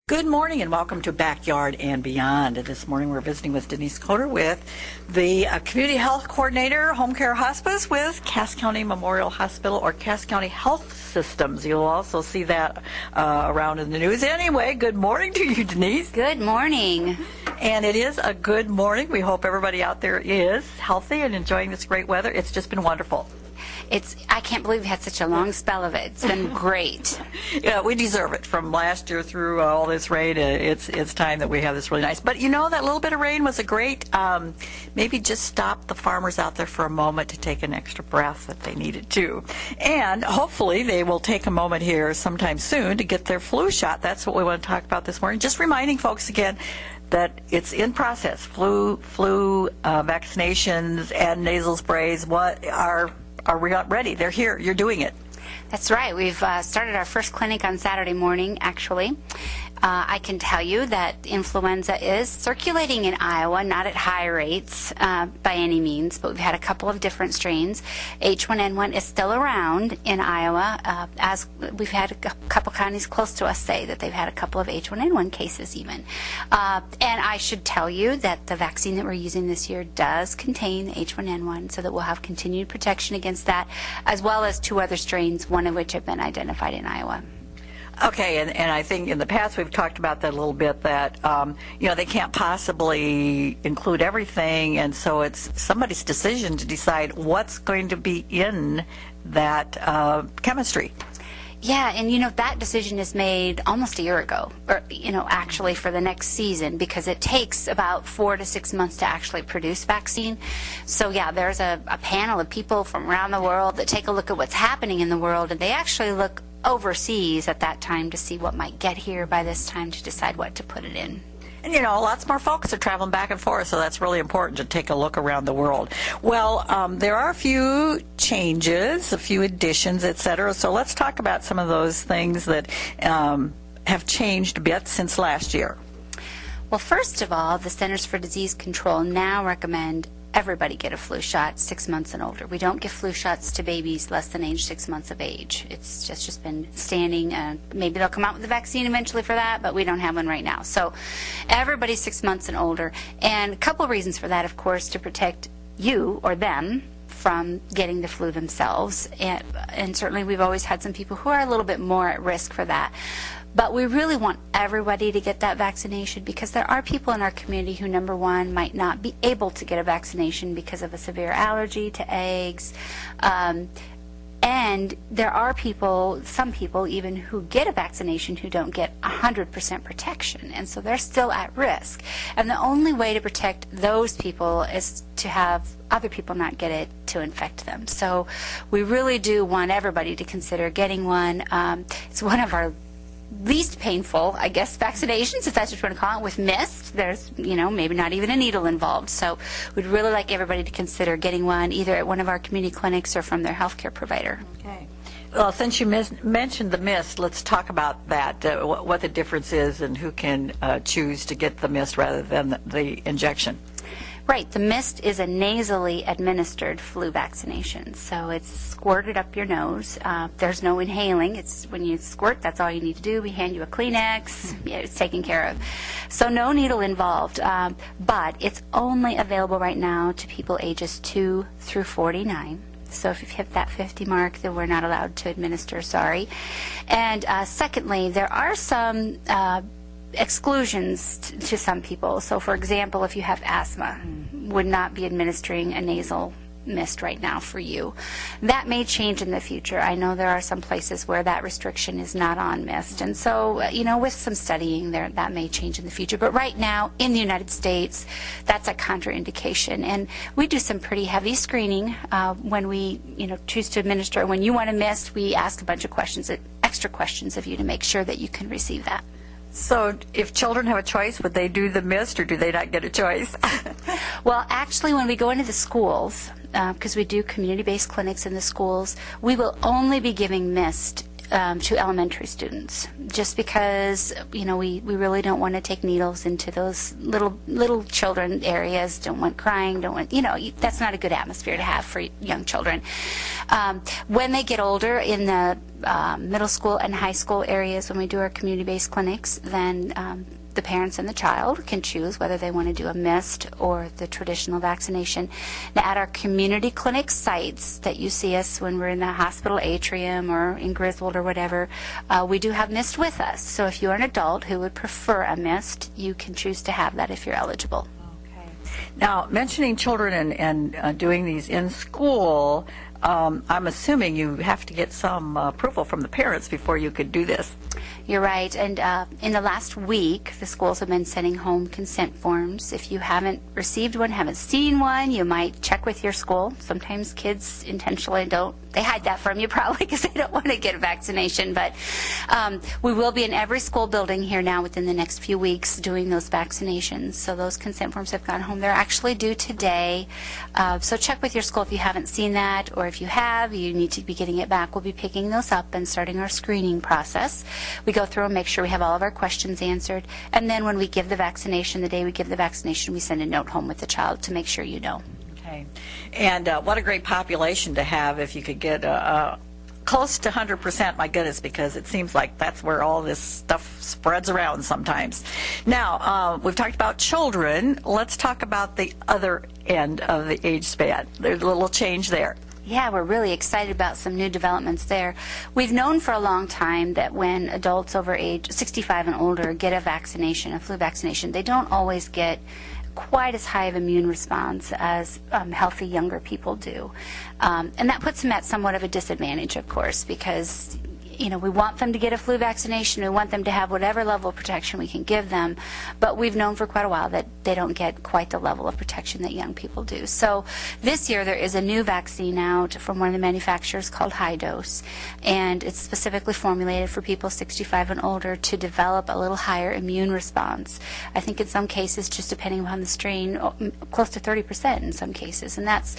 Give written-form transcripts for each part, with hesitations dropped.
Good morning and welcome to Backyard and Beyond. This morning we're visiting with Denise Coder with the Community Health Coordinator, Home Care Hospice with Cass County Memorial Hospital or Cass County Health Systems. You'll also see that around in the news. Anyway, good morning to you, Denise. Good morning. And it is a good morning. We hope everybody out there is healthy and enjoying this great weather. It's just been wonderful. I can't believe we had such a long spell of it. It's been great. Yeah, we deserve it. From last year through all this rain, it's time that we have this really nice. But you know, that little bit of rain was a great, maybe just stop the farmers out there for a moment to take an extra breath that they needed to. And hopefully they will take a moment here sometime soon to get their flu shot. That's what we want to talk about this morning. Just reminding folks again that it's in process. Flu vaccinations and nasal sprays are we not ready? They're here. You're doing it. That's right. We've started our first clinic on Saturday morning, actually. I can tell you that influenza is circulating in Iowa, not at high rates by any means, but we've had a couple of different strains. H1N1 is still around in Iowa, as we've had a couple counties close to us say that they've had a couple of H1N1 cases even. And I should tell you that the vaccine that we're using this year does contain H1N1, so that we'll have continued protection against that, as well as two other strains, one of which have been identified in Iowa. Okay, and I think in the past we've talked about that a little bit, that they can't possibly include everything, and so it's somebody's decision to decide what's going to be in that chemistry. Yeah, and that decision is made almost a year ago, or actually for the next season, because it takes about 4 to 6 months to actually produce vaccine. So yeah, there's a panel of people from around the world that take a look at what's happening in the world, and they actually look overseas at that time to see what might get here by this time to decide what to put it in. And lots more folks are traveling back and forth, so that's really important to take a look around the world. Well, there are a few changes, a few additions, etc. So let's talk about some of those things that have changed a bit since last year. Well, first of all, the Centers for Disease Control now recommend everybody get a flu shot 6 months and older. We don't give flu shots to babies less than age 6 months of age. It's just been standing. Maybe they'll come out with a vaccine eventually for that, but we don't have one right now. So everybody 6 months and older. And a couple of reasons for that, of course, to protect you or them from getting the flu themselves. And certainly we've always had some people who are a little bit more at risk for that. But we really want everybody to get that vaccination, because there are people in our community who, number one, might not be able to get a vaccination because of a severe allergy to eggs. And there are some people even who get a vaccination who don't get 100% protection, and so they're still at risk. And the only way to protect those people is to have other people not get it to infect them. So we really do want everybody to consider getting one. It's one of our least painful, I guess, vaccinations, if that's what you want to call it, with mist. There's, maybe not even a needle involved. So we'd really like everybody to consider getting one either at one of our community clinics or from their healthcare provider. Okay. Well, since you mentioned the mist, let's talk about that, what the difference is and who can choose to get the mist rather than the injection. Right. The mist is a nasally administered flu vaccination. So it's squirted up your nose. There's no inhaling. It's when you squirt, that's all you need to do. We hand you a Kleenex. Yeah, it's taken care of. So no needle involved. But it's only available right now to people ages 2 through 49. So if you've hit that 50 mark, then we're not allowed to administer, sorry. And secondly, there are some exclusions to some people. So for example, if you have asthma, would not be administering a nasal mist right now for you. That may change in the future. I know there are some places where that restriction is not on mist, and so with some studying there, that may change in the future. But right now in the United States, that's a contraindication, and we do some pretty heavy screening when we choose to administer. When you want a mist, we ask a bunch of questions, extra questions of you, to make sure that you can receive that. So if children have a choice, would they do the mist, or do they not get a choice? Well, actually, when we go into the schools, because we do community-based clinics in the schools, we will only be giving mist to elementary students, just because we really don't want to take needles into those little children areas. Don't want crying, don't want that's not a good atmosphere to have for young children. When they get older, in the middle school and high school areas, when we do our community-based clinics, then the parents and the child can choose whether they want to do a missed or the traditional vaccination. Now, at our community clinic sites that you see us when we're in the hospital atrium or in Griswold or whatever, we do have missed with us. So if you're an adult who would prefer a missed, you can choose to have that if you're eligible. Okay. Now, mentioning children and doing these in school, I'm assuming you have to get some approval from the parents before you could do this. You're right. And in the last week, the schools have been sending home consent forms. If you haven't received one, haven't seen one, you might check with your school. Sometimes kids intentionally don't. They hide that from you probably because they don't want to get a vaccination. But we will be in every school building here now within the next few weeks doing those vaccinations. So those consent forms have gone home. They're actually due today. So check with your school if you haven't seen that, or if you have, you need to be getting it back. We'll be picking those up and starting our screening process. We go through and make sure we have all of our questions answered. And then when we give the vaccination, the day we give the vaccination, we send a note home with the child to make sure you know. Okay. And what a great population to have if you could get close to 100%, my goodness, because it seems like that's where all this stuff spreads around sometimes. Now, we've talked about children. Let's talk about the other end of the age span. There's a little change there. Yeah, we're really excited about some new developments there. We've known for a long time that when adults over age 65 and older get a vaccination, a flu vaccination, they don't always get quite as high of immune response as healthy younger people do. And that puts them at somewhat of a disadvantage, of course, because we want them to get a flu vaccination. We want them to have whatever level of protection we can give them. But we've known for quite a while that they don't get quite the level of protection that young people do. So this year there is a new vaccine out from one of the manufacturers called High Dose. And it's specifically formulated for people 65 and older to develop a little higher immune response. I think in some cases, just depending on the strain, close to 30% in some cases. And that's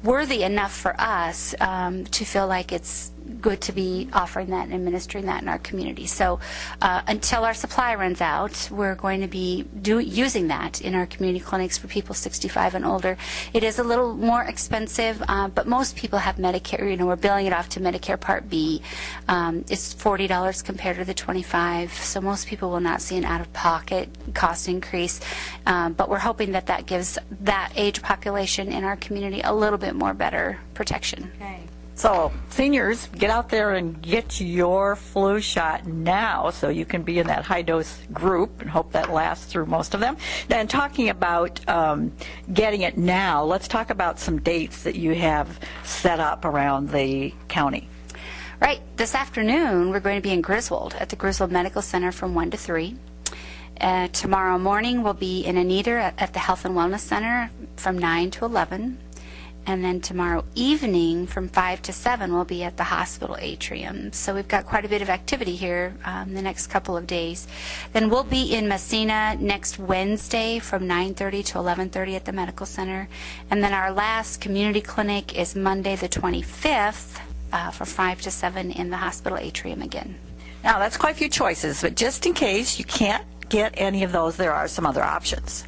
worthy enough for us to feel like it's good to be offering that and administering that in our community. So until our supply runs out, we're going to be using that in our community clinics for people 65 and older. It is a little more expensive, but most people have Medicare. We're billing it off to Medicare Part B. It's $40 compared to the $25, so most people will not see an out-of-pocket cost increase. But we're hoping that that gives that age population in our community a little bit more better protection. Okay. So, seniors, get out there and get your flu shot now so you can be in that high-dose group, and hope that lasts through most of them. And talking about getting it now, let's talk about some dates that you have set up around the county. Right. This afternoon, we're going to be in Griswold at the Griswold Medical Center from 1 to 3. Tomorrow morning, we'll be in Anita at the Health and Wellness Center from 9 to 11. And then tomorrow evening from 5 to 7 we'll be at the hospital atrium. So we've got quite a bit of activity here the next couple of days. Then we'll be in Messina next Wednesday from 9:30 to 11:30 at the medical center. And then our last community clinic is Monday the 25th from 5 to 7 in the hospital atrium again. Now, that's quite a few choices, but just in case you can't get any of those, there are some other options.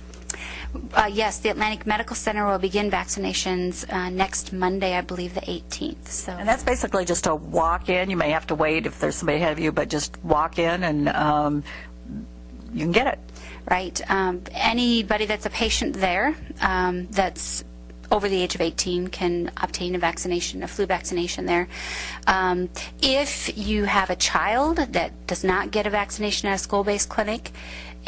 Yes, the Atlantic Medical Center will begin vaccinations next Monday, I believe the 18th. So. And that's basically just a walk-in. You may have to wait if there's somebody ahead of you, but just walk in and you can get it. Right. Anybody that's a patient there that's over the age of 18 can obtain a vaccination, a flu vaccination there. If you have a child that does not get a vaccination at a school-based clinic,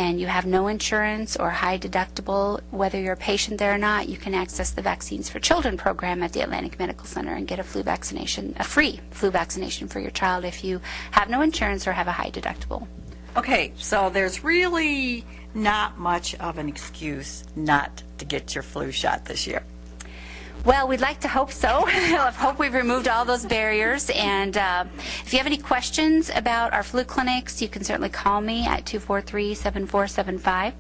and you have no insurance or high deductible, whether you're a patient there or not, you can access the Vaccines for Children program at the Atlantic Medical Center and get a flu vaccination, a free flu vaccination for your child if you have no insurance or have a high deductible. Okay, so there's really not much of an excuse not to get your flu shot this year. Well, we'd like to hope so. I hope we've removed all those barriers. And if you have any questions about our flu clinics, you can certainly call me at 243-7475.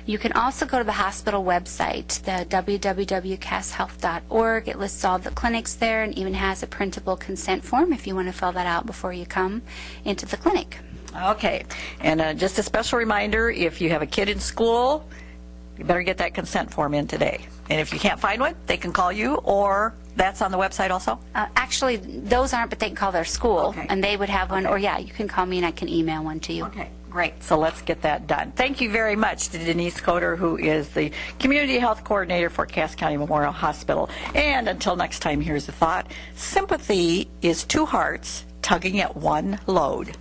You can also go to the hospital website, the www.casshealth.org. It lists all the clinics there and even has a printable consent form if you want to fill that out before you come into the clinic. Okay, and just a special reminder, if you have a kid in school, You better get that consent form in today. And if you can't find one, they can call you, or that's on the website also? Actually, those aren't, but they can call their school, Okay. and they would have one. Or, yeah, you can call me, and I can email one to you. Okay, great. So let's get that done. Thank you very much to Denise Coder, who is the Community Health Coordinator for Cass County Memorial Hospital. And until next time, here's the thought. Sympathy is two hearts tugging at one load.